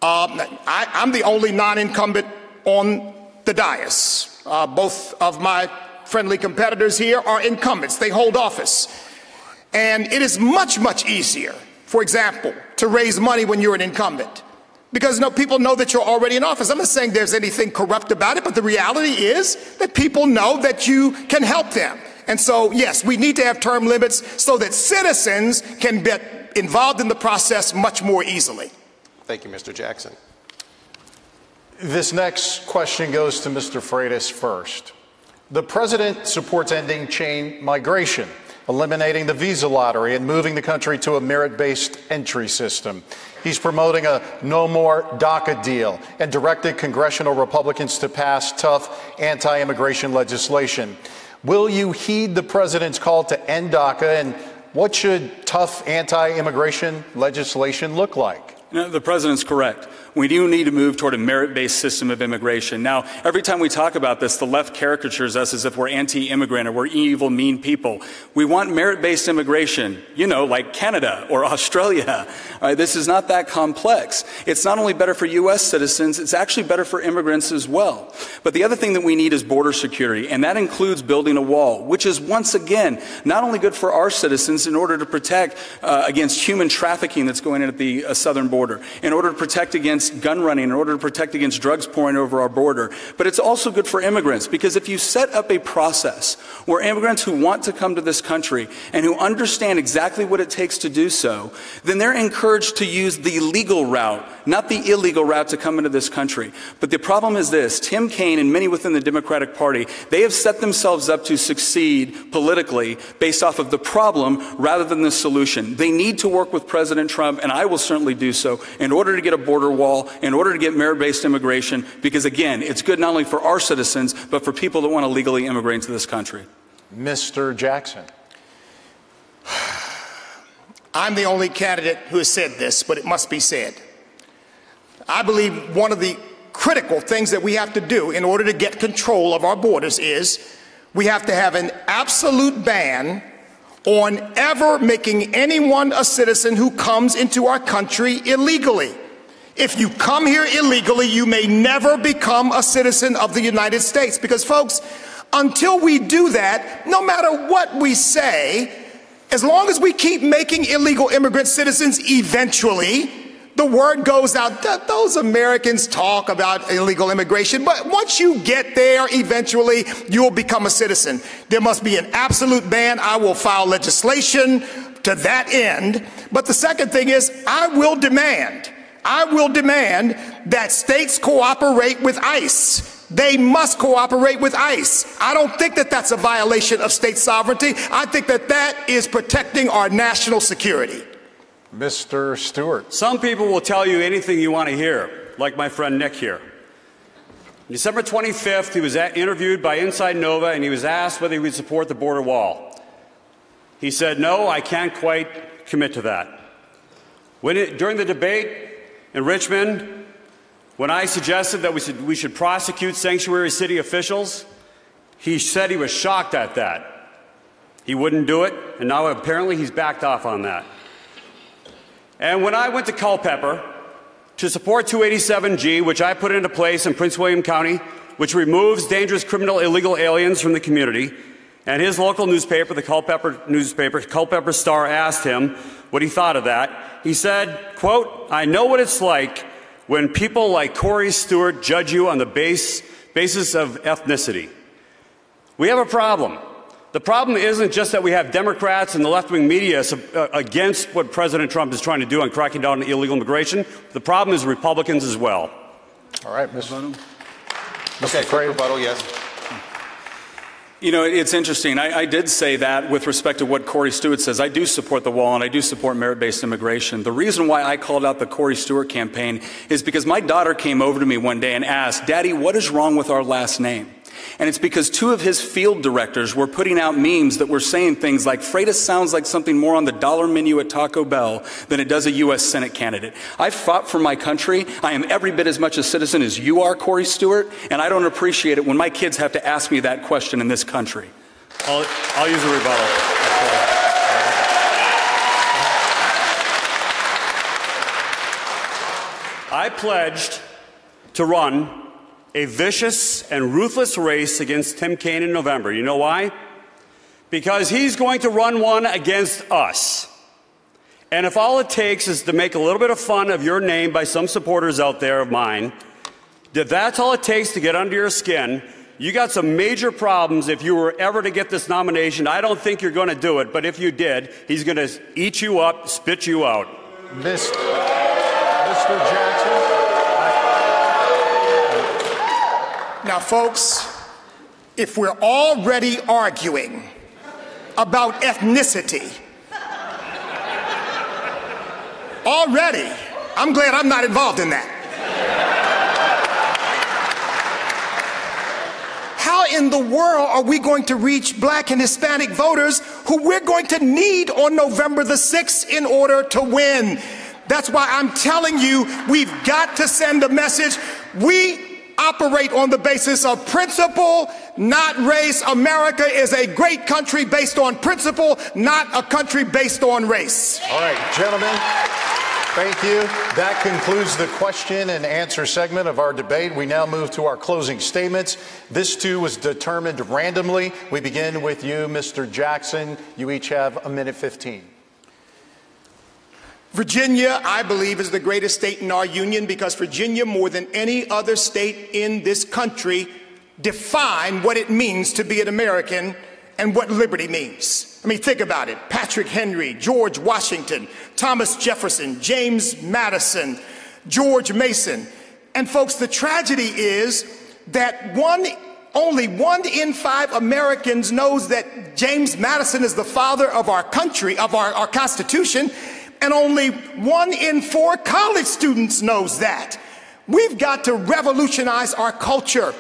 I'm the only non-incumbent on the dais. Both of my friendly competitors here are incumbents. They hold office. And it is much, much easier, for example, to raise money when you're an incumbent. Because people know that you're already in office. I'm not saying there's anything corrupt about it, but the reality is that people know that you can help them. And so, yes, we need to have term limits so that citizens can get involved in the process much more easily. Thank you, Mr. Jackson. This next question goes to Mr. Freitas first. The president supports ending chain migration, eliminating the visa lottery, and moving the country to a merit-based entry system. He's promoting a no more DACA deal and directed congressional Republicans to pass tough anti-immigration legislation. Will you heed the president's call to end DACA, and what should tough anti-immigration legislation look like? No, the president's correct. We do need to move toward a merit-based system of immigration. Now, every time we talk about this, the left caricatures us as if we're anti-immigrant or we're evil, mean people. We want merit-based immigration, like Canada or Australia. This is not that complex. It's not only better for U.S. citizens, it's actually better for immigrants as well. But the other thing that we need is border security, and that includes building a wall, which is, once again, not only good for our citizens in order to protect against human trafficking that's going in at the southern border, in order to protect against gun running, in order to protect against drugs pouring over our border. But it's also good for immigrants, because if you set up a process where immigrants who want to come to this country and who understand exactly what it takes to do so, then they're encouraged to use the legal route, not the illegal route to come into this country. But the problem is this: Tim Kaine and many within the Democratic Party, they have set themselves up to succeed politically based off of the problem rather than the solution. They need to work with President Trump, and I will certainly do so, in order to get a border wall, in order to get merit-based immigration, because again, it's good not only for our citizens, but for people that want to legally immigrate into this country. Mr. Jackson. I'm the only candidate who has said this, but it must be said. I believe one of the critical things that we have to do in order to get control of our borders is we have to have an absolute ban on ever making anyone a citizen who comes into our country illegally. If you come here illegally, you may never become a citizen of the United States. Because, folks, until we do that, no matter what we say, as long as we keep making illegal immigrant citizens, eventually the word goes out that those Americans talk about illegal immigration, but once you get there, eventually you'll become a citizen. There must be an absolute ban. I will file legislation to that end. But the second thing is, I will demand that states cooperate with ICE. They must cooperate with ICE. I don't think that that's a violation of state sovereignty. I think that that is protecting our national security. Mr. Stewart. Some people will tell you anything you want to hear, like my friend Nick here. December 25th, he was interviewed by Inside Nova, and he was asked whether he would support the border wall. He said, "No, I can't quite commit to that." During the debate in Richmond, when I suggested that we should prosecute sanctuary city officials, he said he was shocked at that. He wouldn't do it, and now apparently he's backed off on that. And when I went to Culpeper to support 287G, which I put into place in Prince William County, which removes dangerous criminal illegal aliens from the community, and his local newspaper, the Culpeper newspaper, Culpeper Star, asked him what he thought of that. He said, quote, "I know what it's like when people like Corey Stewart judge you on the basis of ethnicity." We have a problem. The problem isn't just that we have Democrats and the left-wing media against what President Trump is trying to do on cracking down on illegal immigration. The problem is Republicans as well. All right, Mr. Rebuttal, yes. You know, it's interesting. I did say that with respect to what Corey Stewart says. I do support the wall, and I do support merit-based immigration. The reason why I called out the Corey Stewart campaign is because my daughter came over to me one day and asked, "Daddy, what is wrong with our last name?" And it's because two of his field directors were putting out memes that were saying things like, "Freitas sounds like something more on the dollar menu at Taco Bell than it does a U.S. Senate candidate." I fought for my country. I am every bit as much a citizen as you are, Corey Stewart, and I don't appreciate it when my kids have to ask me that question in this country. I'll use a rebuttal. I pledged to run a vicious and ruthless race against Tim Kaine in November. You know why? Because he's going to run one against us. And if all it takes is to make a little bit of fun of your name by some supporters out there of mine, if that's all it takes to get under your skin, you got some major problems if you were ever to get this nomination. I don't think you're going to do it, but if you did, he's going to eat you up, spit you out. Mr. Jackson. Now, folks, if we're already arguing about ethnicity, I'm glad I'm not involved in that. How in the world are we going to reach black and Hispanic voters who we're going to need on November the 6th in order to win? That's why I'm telling you, we've got to send a message. We operate on the basis of principle, not race. America is a great country based on principle, not a country based on race. All right, gentlemen, thank you. That concludes the question and answer segment of our debate. We now move to our closing statements. This too was determined randomly. We begin with you, Mr. Jackson. You each have a minute 15. Virginia, I believe, is the greatest state in our union because Virginia, more than any other state in this country, defined what it means to be an American and what liberty means. I mean, think about it. Patrick Henry, George Washington, Thomas Jefferson, James Madison, George Mason. And folks, the tragedy is that only 1 in 5 Americans knows that James Madison is the father of our country, of our Constitution. And only 1 in 4 college students knows that. We've got to revolutionize our culture.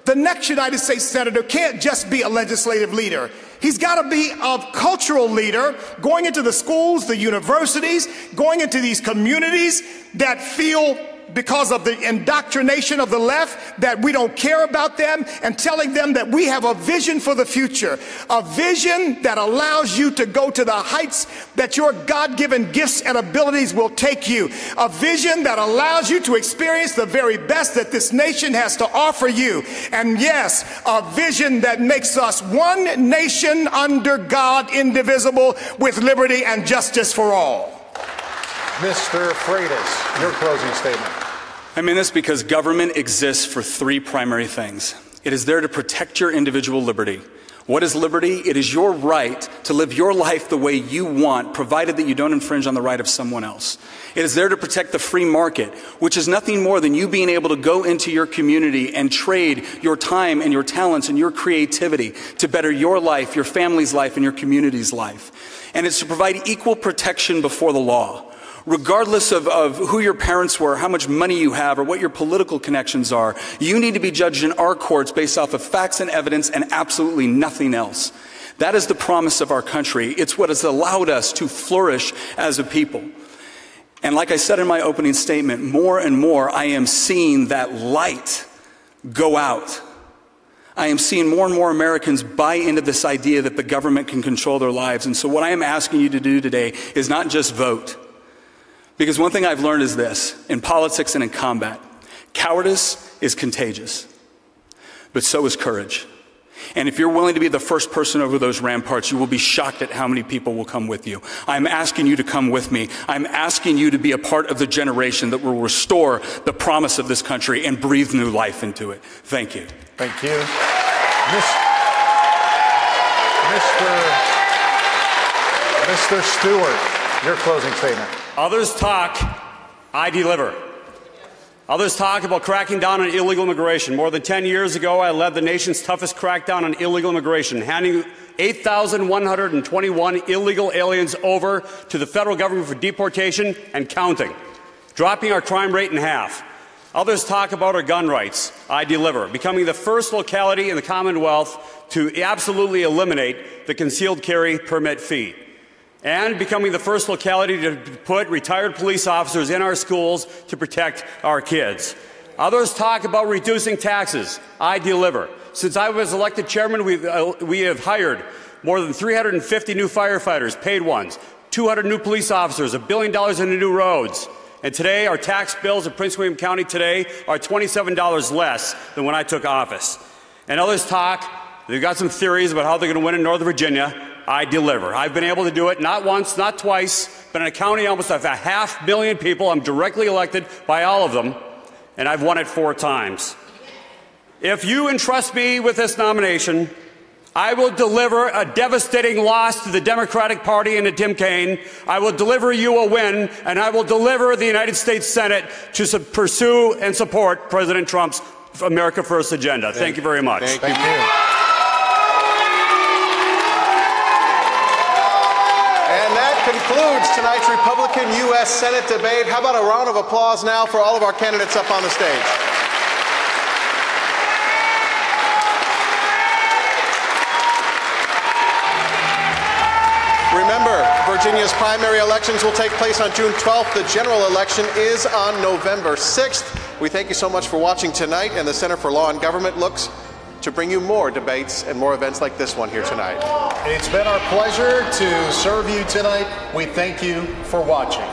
The next United States Senator can't just be a legislative leader. He's got to be a cultural leader, going into the schools, the universities, going into these communities that feel, because of the indoctrination of the left, that we don't care about them, and telling them that we have a vision for the future, a vision that allows you to go to the heights that your God-given gifts and abilities will take you, a vision that allows you to experience the very best that this nation has to offer you, and yes, a vision that makes us one nation under God, indivisible, with liberty and justice for all. Mr. Freitas, your closing statement. I mean this because government exists for 3 primary things. It is there to protect your individual liberty. What is liberty? It is your right to live your life the way you want, provided that you don't infringe on the right of someone else. It is there to protect the free market, which is nothing more than you being able to go into your community and trade your time and your talents and your creativity to better your life, your family's life, and your community's life. And it's to provide equal protection before the law. Regardless of who your parents were, how much money you have, or what your political connections are, you need to be judged in our courts based off of facts and evidence and absolutely nothing else. That is the promise of our country. It's what has allowed us to flourish as a people. And like I said in my opening statement, more and more I am seeing that light go out. I am seeing more and more Americans buy into this idea that the government can control their lives. And so what I am asking you to do today is not just vote. Because one thing I've learned is this, in politics and in combat, cowardice is contagious, but so is courage. And if you're willing to be the first person over those ramparts, you will be shocked at how many people will come with you. I'm asking you to come with me. I'm asking you to be a part of the generation that will restore the promise of this country and breathe new life into it. Thank you. Thank you. Mr. Stewart, your closing statement. Others talk, I deliver. Others talk about cracking down on illegal immigration. More than 10 years ago, I led the nation's toughest crackdown on illegal immigration, handing 8,121 illegal aliens over to the federal government for deportation and counting, dropping our crime rate in half. Others talk about our gun rights. I deliver, becoming the first locality in the Commonwealth to absolutely eliminate the concealed carry permit fee, and becoming the first locality to put retired police officers in our schools to protect our kids. Others talk about reducing taxes. I deliver. Since I was elected chairman, we have hired more than 350 new firefighters, paid ones, 200 new police officers, $1 billion into new roads. And today, our tax bills in Prince William County today are $27 less than when I took office. And others talk, they've got some theories about how they're going to win in Northern Virginia. I deliver. I've been able to do it not once, not twice, but in a county almost of 500,000 people. I'm directly elected by all of them, and I've won it 4 times. If you entrust me with this nomination, I will deliver a devastating loss to the Democratic Party and to Tim Kaine. I will deliver you a win, and I will deliver the United States Senate to pursue and support President Trump's America First agenda. Thank you very much. Thank you. Concludes tonight's Republican U.S. Senate debate. How about a round of applause now for all of our candidates up on the stage? Remember, Virginia's primary elections will take place on June 12th. The general election is on November 6th. We thank you so much for watching tonight, and the Center for Law and Government looks to bring you more debates and more events like this one here tonight. It's been our pleasure to serve you tonight. We thank you for watching.